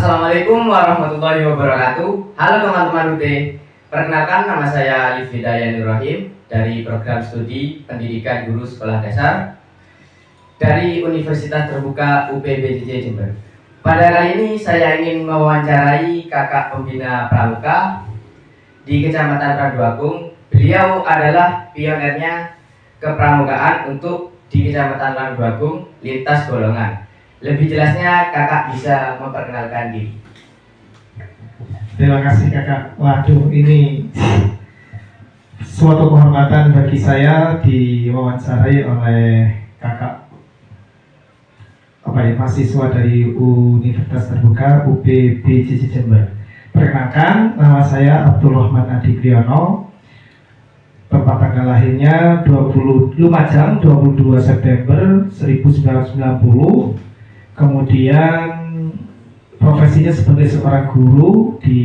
Assalamualaikum warahmatullahi wabarakatuh. Halo teman-teman UT. Perkenalkan, nama saya Livida Yanurrahim dari program studi Pendidikan Guru Sekolah Dasar dari Universitas Terbuka UPBJJ Jember. Pada kali ini saya ingin mewawancarai kakak pembina pramuka di Kecamatan Randuagung. Beliau adalah pionernya kepramukaan untuk di Kecamatan Randuagung lintas golongan. Lebih jelasnya kakak bisa memperkenalkan diri. Terima kasih kakak. Waduh, ini suatu kehormatan bagi saya diwawancarai oleh kakak mahasiswa dari Universitas Terbuka UPBJJ Jember. Perkenalkan, nama saya Abdul Rahman Adi Priyono. Tempat tanggal lahirnya 20 Lumajang 22 September 1990. Kemudian profesinya sebagai seorang guru di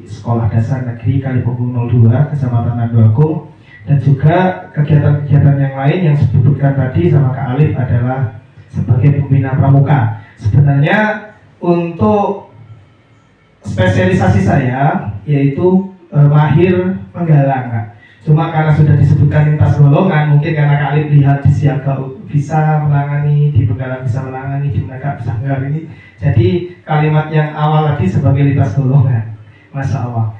Sekolah Dasar Negeri Kalipunggung 02 Kecamatan Randuagung, dan juga kegiatan-kegiatan yang lain yang disebutkan tadi sama Kak Alif adalah sebagai pembina pramuka. Sebenarnya untuk spesialisasi saya yaitu mahir penggalang, Kak. Cuma karena sudah disebutkan lintas golongan, mungkin karena Kak Alif lihat di siaga bisa menangani, di penggalang bisa menangani, di menangkap bisa menangani. Jadi kalimat yang awal tadi sebagai lintas golongan. Masya Allah.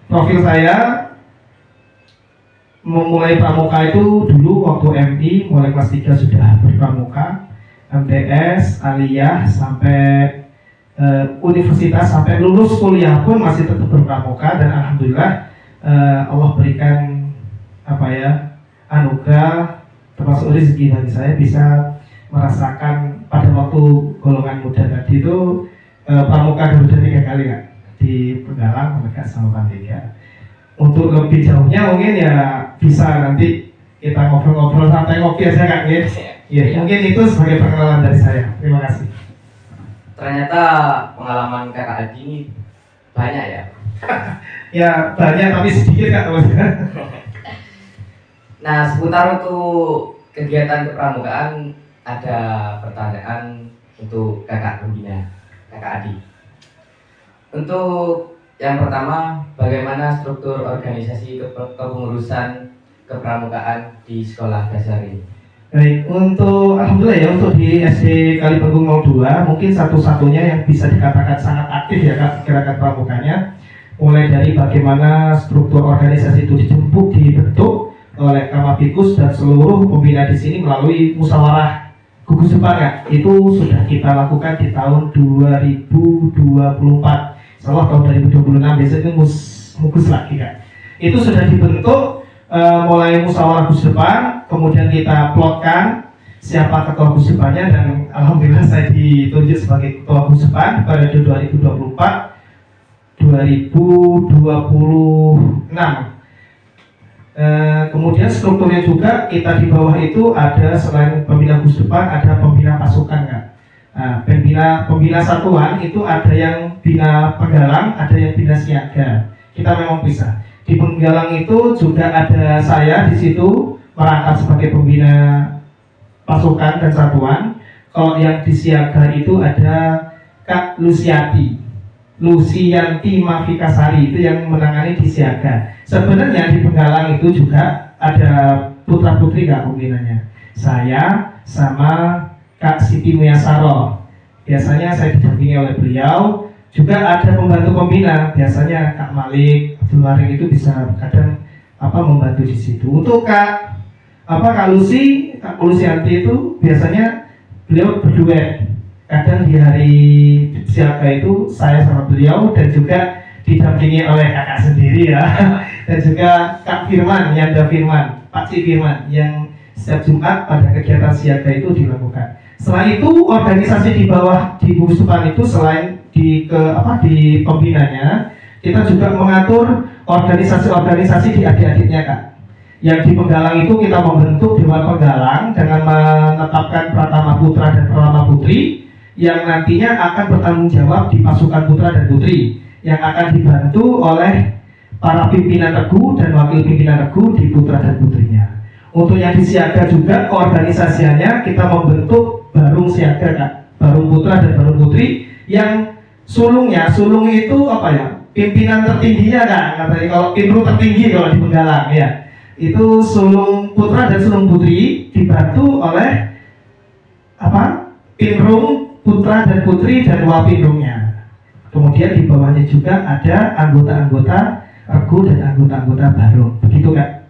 Profil saya memulai pramuka itu dulu waktu MI, mulai kelas 3 sudah berpramuka, MTS, aliyah, sampai universitas, sampai lulus kuliah pun masih tetap berpramuka. Dan alhamdulillah Allah berikan anugerah termasuk rezeki bagi saya bisa merasakan pada waktu golongan muda tadi itu pramuka Garuda 3 kali, Kak, di Penggalang, Menegas, sama Pandega. Untuk lebih jauhnya mungkin ya bisa nanti kita ngobrol-ngobrol santai ngopi aja, Kak. Ya, mungkin itu sebagai perkenalan dari saya. Terima kasih. Ternyata pengalaman kakak Adi ini banyak ya. Ya banyak tapi sedikit, Kak. Nah, seputar untuk kegiatan kepramukaan ada pertanyaan untuk kakak pembina, kakak Adi. Untuk yang pertama, bagaimana struktur organisasi kepengurusan kepramukaan di sekolah dasar ini? Baik, untuk alhamdulillah ya, untuk di SD Kalipunggung 02 mungkin satu-satunya yang bisa dikatakan sangat aktif ya, Kak, gerakan pramukanya. Mulai dari bagaimana struktur organisasi itu dibentuk oleh Kamapikus dan seluruh pembina di sini melalui musyawarah gugus depan, itu sudah kita lakukan di tahun 2024. Insyaallah tahun 2026 biasanya mugus lagi, Kak. Itu sudah dibentuk mulai musyawarah gugus depan, kemudian kita plotkan siapa ketua gugus depannya, dan alhamdulillah saya ditunjuk sebagai ketua gugus depan pada 2024-2026. Kemudian strukturnya juga kita di bawah itu ada, selain pembina gugus depan ada pembina pasukan, Kak. Pembina satuan itu ada yang bina penggalang, ada yang bina siaga. Kita memang pisah. Di penggalang itu juga ada saya di situ merangkap sebagai pembina pasukan dan satuan. Kalau yang di siaga itu ada Kak Lusianti Mafikasari, itu yang menangani di siaga. Sebenarnya di penggalang itu juga ada putra putri, Kak, pembinanya. Saya sama Kak Siti Muyasaro. Biasanya saya didampingi oleh beliau. Juga ada pembantu pembina. Biasanya Kak Malik, Abdul Marik itu bisa kadang membantu di situ. Untuk Kak Lusianti itu biasanya beliau berduet. Kadang di hari siaga itu saya sama beliau, dan juga didampingi oleh kakak sendiri ya. Dan juga Kak Firman, Yanda Firman, Pak C Firman, yang setiap Jumat pada kegiatan siaga itu dilakukan. Selain itu, organisasi di bawah di gugus depan itu selain di pembinanya, kita juga mengatur organisasi-organisasi di adik-adiknya, Kak. Yang di penggalang itu kita membentuk dewan penggalang dengan menetapkan pratama putra dan pratama putri yang nantinya akan bertanggung jawab di pasukan putra dan putri, yang akan dibantu oleh para pimpinan regu dan wakil pimpinan regu di putra dan putrinya. Untuk yang di siaga juga keorganisasiannya kita membentuk barung siaga, Kak. Barung putra dan barung putri Yang sulung itu apa ya? Pimpinan tertingginya kan, katanya kalau pinru tertinggi kalau di Penggalang ya. Itu sulung putra dan sulung putri dibantu oleh apa? Pinrung putra dan putri dan wapinrungnya. Kemudian di bawahnya juga ada anggota-anggota regu dan anggota-anggota barung. Begitu kan?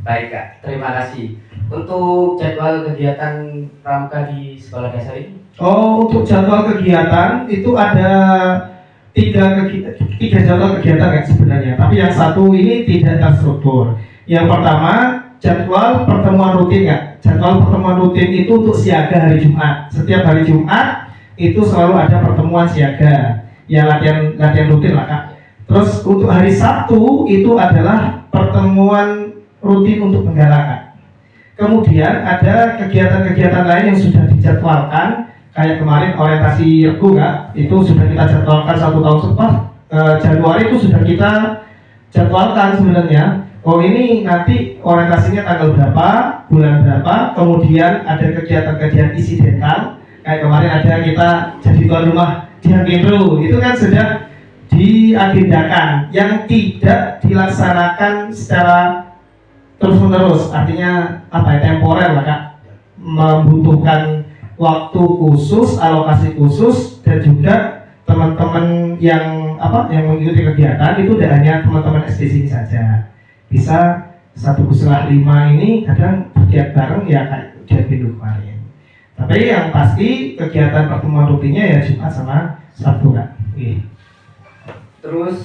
Baik Kak, terima kasih. Untuk jadwal kegiatan pramuka di sekolah dasar ini? Oh, untuk jadwal kegiatan itu ada tiga jadwal kegiatan kan sebenarnya. Tapi yang satu ini tidak terstruktur. Yang pertama jadwal pertemuan rutin ya. Jadwal pertemuan rutin itu untuk siaga hari Jumat. Setiap hari Jumat itu selalu ada pertemuan siaga. Ya latihan rutin lah Kak. Terus untuk hari Sabtu itu adalah pertemuan rutin untuk penggalangan. Kemudian ada kegiatan-kegiatan lain yang sudah dijadwalkan. Kayak kemarin orientasi regu Kak, itu sudah kita jadwalkan 1 tahun setelah Januari itu sudah kita jadwalkan sebenarnya. Oh ini nanti orientasinya tanggal berapa, bulan berapa. Kemudian ada kegiatan-kegiatan insidental. Kayak kemarin ada kita jadi tuan rumah di Pinru, itu kan sudah diagendakan. Yang tidak dilaksanakan secara terus-menerus, artinya apa ya, temporer lah Kak, membutuhkan waktu khusus, alokasi khusus, dan juga teman-teman yang mengikuti kegiatan itu tidak hanya teman-teman SD sini saja, bisa 1 Puslah 5 ini kadang bergiat bareng ya kayak ujian pindu kemarin. Tapi yang pasti kegiatan pertemuan rutinnya ya Jumat sama Sabtu Kak. Terus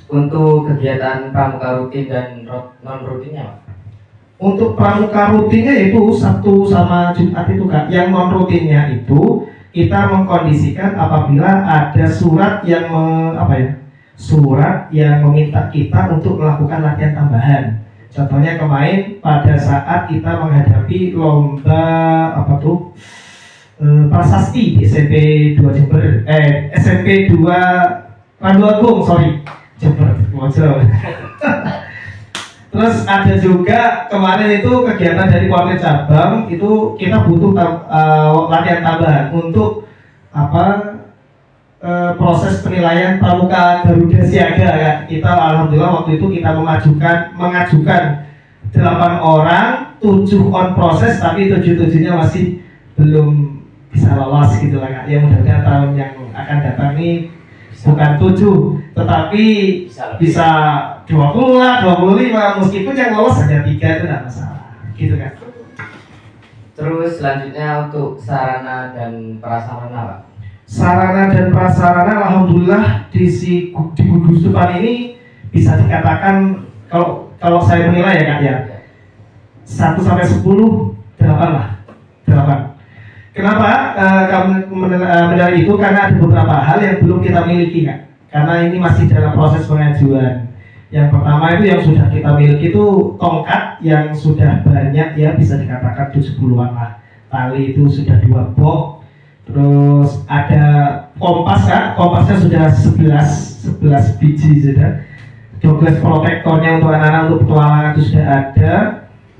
untuk kegiatan pramuka rutin dan non rutinnya Pak? Untuk pramuka rutinnya itu Sabtu sama Jumat itu Kak. Yang non rutinnya itu kita mengkondisikan apabila ada surat yang surat yang meminta kita untuk melakukan latihan tambahan. Contohnya kemarin pada saat kita menghadapi lomba prasasti di SMP 2 Jember, SMP 2 Randu Agung, Jember, Mojo. Terus ada juga kemarin itu kegiatan dari Korwil Cabang itu kita butuh latihan tambahan untuk proses penilaian pramuka Garuda Siaga ya. Kita alhamdulillah waktu itu kita mengajukan 8 orang, 7 on proses tapi 7-7-nya masih belum bisa lolos gitu lah Kak. Ya mudah-mudahan tahun yang akan datang ini bukan 7 tetapi bisa 20 lah, 25, meskipun yang lolos hanya 3 itu tidak masalah gitu kan. Terus selanjutnya untuk sarana dan prasarana Pak? Sarana dan prasarana alhamdulillah di gugus depan ini bisa dikatakan kalau saya menilai ya Kak ya 1 sampai 10 8 lah, 8. Kenapa kami menilai itu? Karena ada beberapa hal yang belum kita miliki Kak. Karena ini masih dalam proses pengajuan. Yang pertama itu yang sudah kita miliki itu tongkat yang sudah banyak ya, bisa dikatakan 70-an lah. Tali itu sudah 2 box. Terus ada kompas Kak, kompasnya sudah 11 biji sudah. Jogles protektornya untuk anak-anak untuk petualangan itu sudah ada.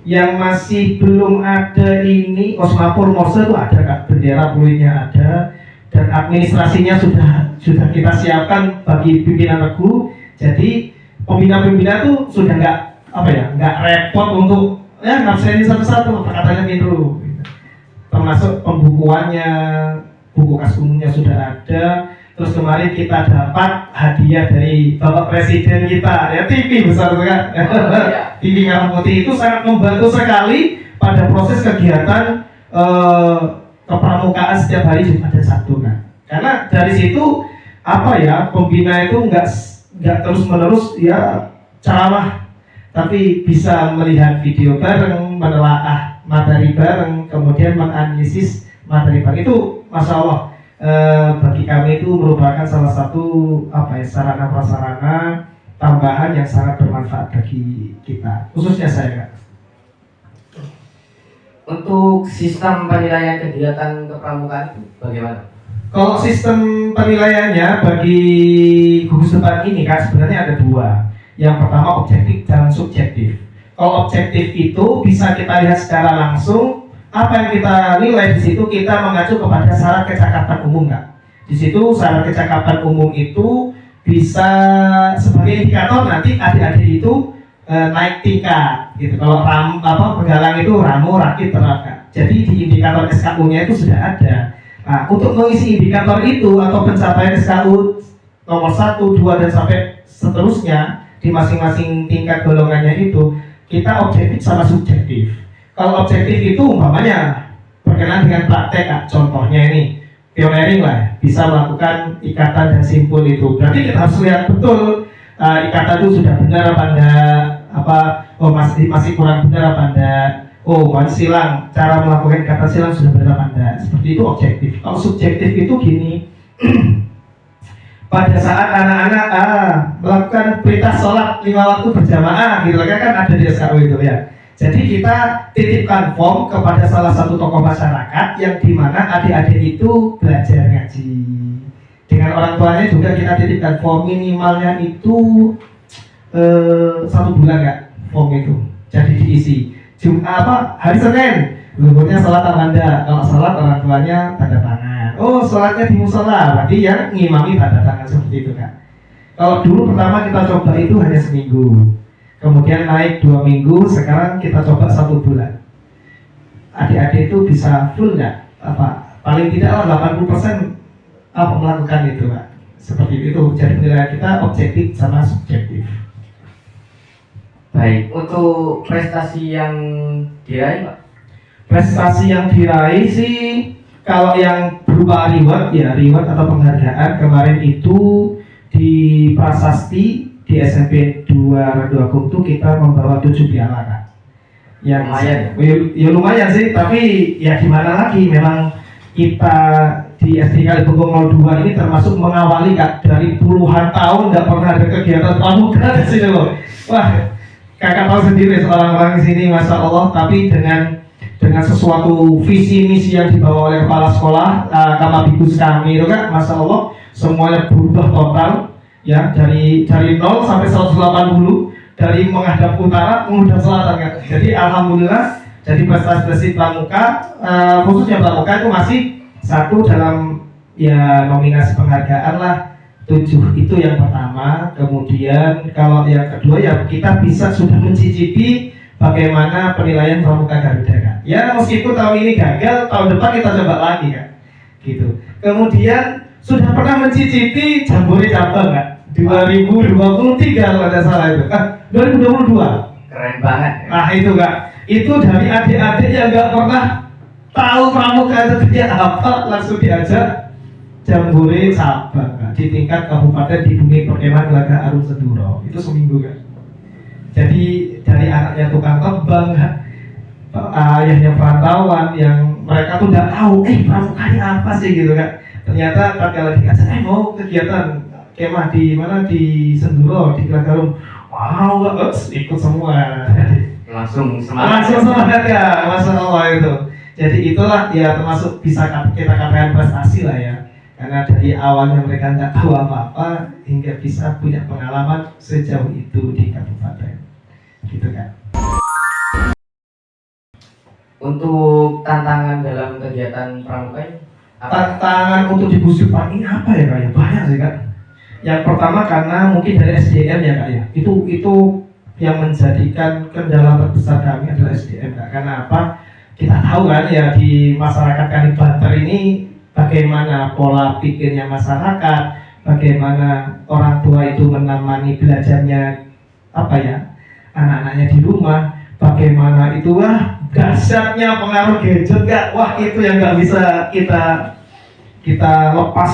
Yang masih belum ada ini Osmapur Morse itu ada Kak, bendera peluitnya ada. Dan administrasinya sudah kita siapkan bagi pimpinan regu. Jadi pembina-pembina itu sudah nggak repot untuk ngabsenin satu-satu perkataannya Pinru. Termasuk pembukuannya, buku kas umumnya sudah ada. Terus kemarin kita dapat hadiah dari Bapak Presiden kita, ya TV besar kan, TV Merah Putih itu sangat membantu sekali pada proses kegiatan kepramukaan setiap hari Jumat dan Sabtu kan. Karena dari situ pembina itu nggak terus-menerus ya ceramah, tapi bisa melihat video bareng, menelaah materi bareng, kemudian menganalisis materi bareng. Itu Masya Allah bagi kami itu merupakan salah satu sarana prasarana tambahan yang sangat bermanfaat bagi kita, khususnya saya Kak. Untuk sistem penilaian kegiatan kepramukaan itu bagaimana? Kalau sistem penilaiannya bagi gugus depan ini Kak sebenarnya ada 2. Yang pertama objektif dan subjektif. Kalau objektif itu bisa kita lihat secara langsung, apa yang kita nilai di situ kita mengacu kepada syarat kecakapan umum Kak. Di situ syarat kecakapan umum itu bisa sebagai indikator nanti adik-adik itu naik tingkat gitu. Kalau penggalang itu ramu, rakit, teraka. Jadi di indikator SKU-nya itu sudah ada. Nah, untuk mengisi indikator itu atau pencapaian SKU nomor 1, 2 dan sampai seterusnya di masing-masing tingkat golongannya itu kita objektif sama subjektif. Kalau objektif itu umpamanya berkenaan dengan praktek, contohnya ini pioneering lah, bisa melakukan ikatan dan simpul itu. Berarti kita harus lihat betul ikatan itu sudah benar apa enggak, masih kurang benar apa enggak. Silang, cara melakukan ikatan silang sudah benar apa enggak. Seperti itu objektif. Kalau subjektif itu gini. Pada saat anak-anak melakukan perintah sholat 5 waktu berjamaah gitu kan ada di SKU itu ya. Jadi kita titipkan form kepada salah satu tokoh masyarakat yang dimana adik-adik itu belajar ngaji. Dengan orang tuanya juga kita titipkan form, minimalnya itu 1 bulan nggak form itu. Jadi diisi. Hari Senin, luburnya sholat Armanda. Kalau sholat orang tuanya tanda tangan. Sholatnya di musola, berarti yang ngimami tanda tangan seperti itu kan. Kalau dulu pertama kita coba itu hanya seminggu. Kemudian naik 2 minggu, sekarang kita coba 1 bulan. Adik-adik itu bisa full nggak? Paling tidak 80% melakukan itu, Pak. Seperti itu. Jadi penilaian kita objektif sama subjektif. Baik, untuk prestasi yang diraih, Pak? Prestasi yang diraih sih, kalau yang berupa reward atau penghargaan kemarin itu di prasasti di SMP 2 Raduagung itu kita membawa 7 piala kan. Yang lumayan. Lumayan sih, tapi ya gimana lagi, memang kita di SD Kalibungkung 02 ini termasuk mengawali Kak, dari puluhan tahun nggak pernah ada kegiatan pramuka di sini loh. Wah, kakak tahu sendiri orang-orang di sini, masya Allah. Tapi dengan sesuatu visi misi yang dibawa oleh kepala sekolah, Kamabikus kami itu kan, masya Allah, semuanya berubah total. Ya, dari 0 sampai 180, dari menghadap utara menghadap selatan kan. Jadi alhamdulillah, jadi prestasi pramuka, khususnya pramuka itu masih 1 dalam ya nominasi penghargaan lah, 7 itu yang pertama. Kemudian kalau yang kedua ya kita bisa sudah mencicipi bagaimana penilaian pramuka Garuda kan. Ya meskipun tahun ini gagal, tahun depan kita coba lagi kan. Gitu. Kemudian sudah pernah mencicipi jambore cabang kan. 2023 kalau tidak salah itu. 2022. Keren banget. Nah itu Kak. Itu dari adik-adik yang nggak pernah tahu pramuka itu dia apa, langsung diajak jambore cabang Kak, di tingkat kabupaten di Bumi Perkemahan Laga Arum Senduro. Itu seminggu Kak. Jadi dari anaknya tukang tebang, ayahnya perantauan yang mereka tuh nggak tahu pramuka ini apa sih gitu Kak. Ternyata kalau dikasih mau kegiatan kemah di mana, di Senduro, di Kelagarum, wow, ikut semua. Langsung semangat ya, masya Allah itu. Jadi itulah ya termasuk bisa kita katakan prestasi lah ya, karena dari awalnya mereka nggak tahu apa-apa hingga bisa punya pengalaman sejauh itu di kabupaten, gitu kan. Untuk tantangan dalam kegiatan pramuka ini? Tantangan untuk di Busipar ini apa ya Kak? Ya banyak sih Kak. Yang pertama karena mungkin dari SDM ya Kak ya, itu yang menjadikan kendala terbesar kami adalah SDM Kak. Karena apa? Kita tahu kan ya di masyarakat Kalibanter ini bagaimana pola pikirnya masyarakat, bagaimana orang tua itu menemani belajarnya anak-anaknya di rumah, bagaimana itu dahsyatnya pengaruh gadget Kak. Wah itu yang nggak bisa kita lepas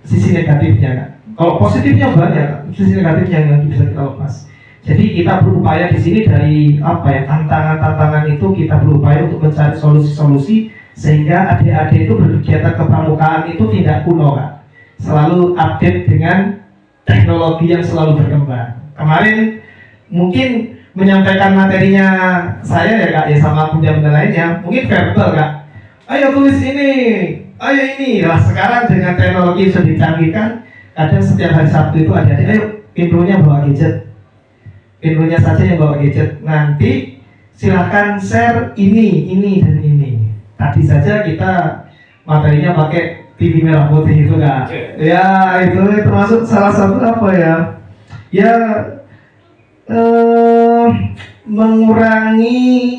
sisi negatifnya Kak. Kalau positifnya banyak, sisi negatifnya yang bisa kita lepas. Jadi kita berupaya di sini dari tantangan-tantangan itu kita berupaya untuk mencari solusi-solusi sehingga adik-adik itu berkegiatan kepramukaan itu tidak kuno Kak. Selalu update dengan teknologi yang selalu berkembang. Kemarin mungkin menyampaikan materinya saya ya Kak ya sama bunda-bunda lainnya, mungkin verbal Kak. Ayo tulis ini, ayo ini. Lah sekarang dengan teknologi yang sudah dicanggihkan, kadang setiap hari Sabtu itu adik-adik ayo pintunya bawa gadget. Pintunya saja yang bawa gadget. Nanti silahkan share ini dan ini. Tadi saja kita materinya pakai TV merah putih itu Kak. Ya itu termasuk salah satu apa ya? Ya mengurangi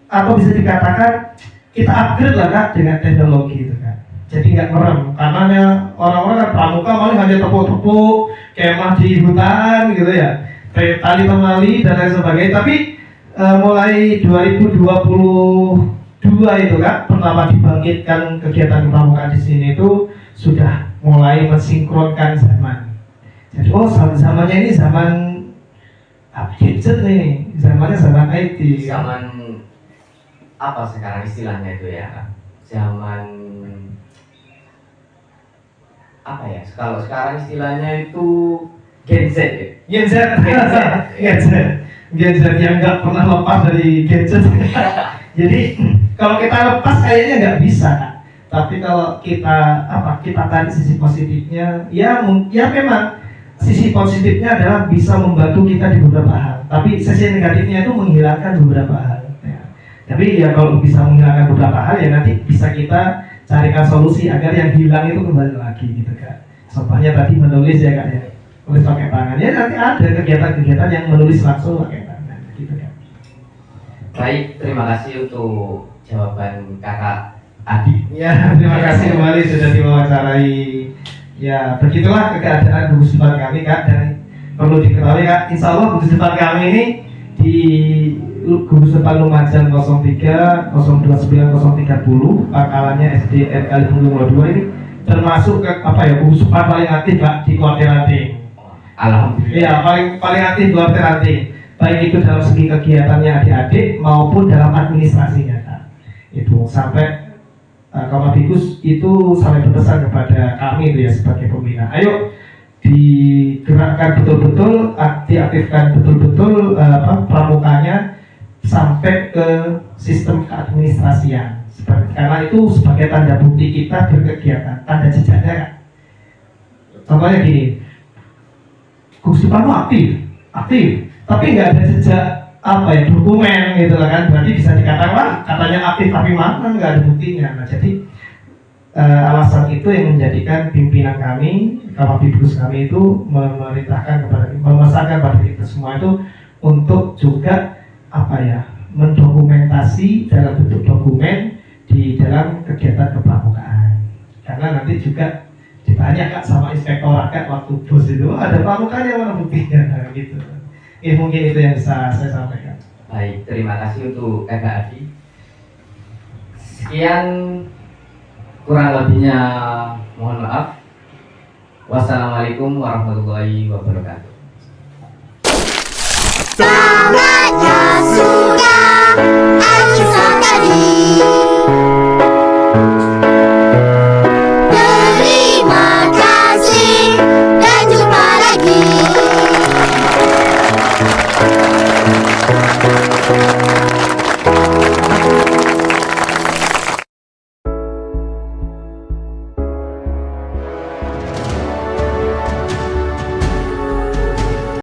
atau bisa dikatakan kita upgrade lah Kak dengan teknologi itu Kak. Jadi nggak merem karena orang-orang kan pramuka paling hanya tepuk-tepuk kemah di hutan gitu ya, tali temali dan lain sebagainya. Tapi mulai 2022 itu Kak pertama dibangkitkan kegiatan pramuka di sini itu sudah mulai mensinkronkan zaman. Jadi zamannya ini zaman gadget nih, zamannya zaman IT. Zaman apa sekarang istilahnya itu ya? Zaman apa ya? Kalau sekarang istilahnya itu Gen Z ya? Gen Z, Gen Z yang nggak pernah lepas dari gadget. Jadi kalau kita lepas kayaknya nggak bisa Kak. Tapi kalau kita tarik sisi positifnya, ya memang sisi positifnya adalah bisa membantu kita di beberapa hal. Tapi sisi negatifnya itu menghilangkan beberapa hal. Ya. Tapi ya kalau bisa menghilangkan beberapa hal ya nanti bisa kita carikan solusi agar yang hilang itu kembali lagi gitu Kak. Contohnya tadi menulis ya Kak ya, menulis pakai tangan. Ya nanti ada kegiatan-kegiatan yang menulis langsung pakai tangan gitu Kak. Baik, terima kasih untuk jawaban Kakak Adi. Ya, terima kasih kembali sudah diwawancarai. Ya, begitulah keadaan gugus depan kami Kak, dan perlu diketahui Kak, insya Allah gugus depan kami ini di gugus depan Lumajang 03 029 030 pangkalannya SD RK 522 ini termasuk ke gugus depan paling aktif Kak di Kuartir Ranting. Alhamdulillah. Iya, paling aktif di Kuartir Ranting. Baik itu dalam segi kegiatannya adik-adik maupun dalam administrasinya Kak. Itu sampai Kamadikus itu sampai berpesan kepada kami itu ya sebagai pembina. Ayo digerakkan betul-betul, diaktifkan betul-betul pramukanya sampai ke sistem keadministrasian. Karena itu sebagai tanda bukti kita berkegiatan, tanda jejaknya Kak. Contohnya gini, gugus depan aktif, tapi nggak ada jejak dokumen gitu lah kan, berarti bisa dikatakan wah katanya aktif tapi mana nggak ada buktinya. Nah jadi alasan itu yang menjadikan pimpinan kami, Kamadikus kami itu memesankan pada kita semua itu untuk juga mendokumentasi dalam bentuk dokumen di dalam kegiatan kepramukaan. Karena nanti juga ditanya Kak sama inspektorat Kak waktu bos itu ada pramukanya mana buktinya gitu. Mungkin itu yang bisa saya sampaikan. Baik, terima kasih untuk Kakak Adi. Sekian, kurang lebihnya mohon maaf. Wassalamualaikum warahmatullahi wabarakatuh. Saatnya sudah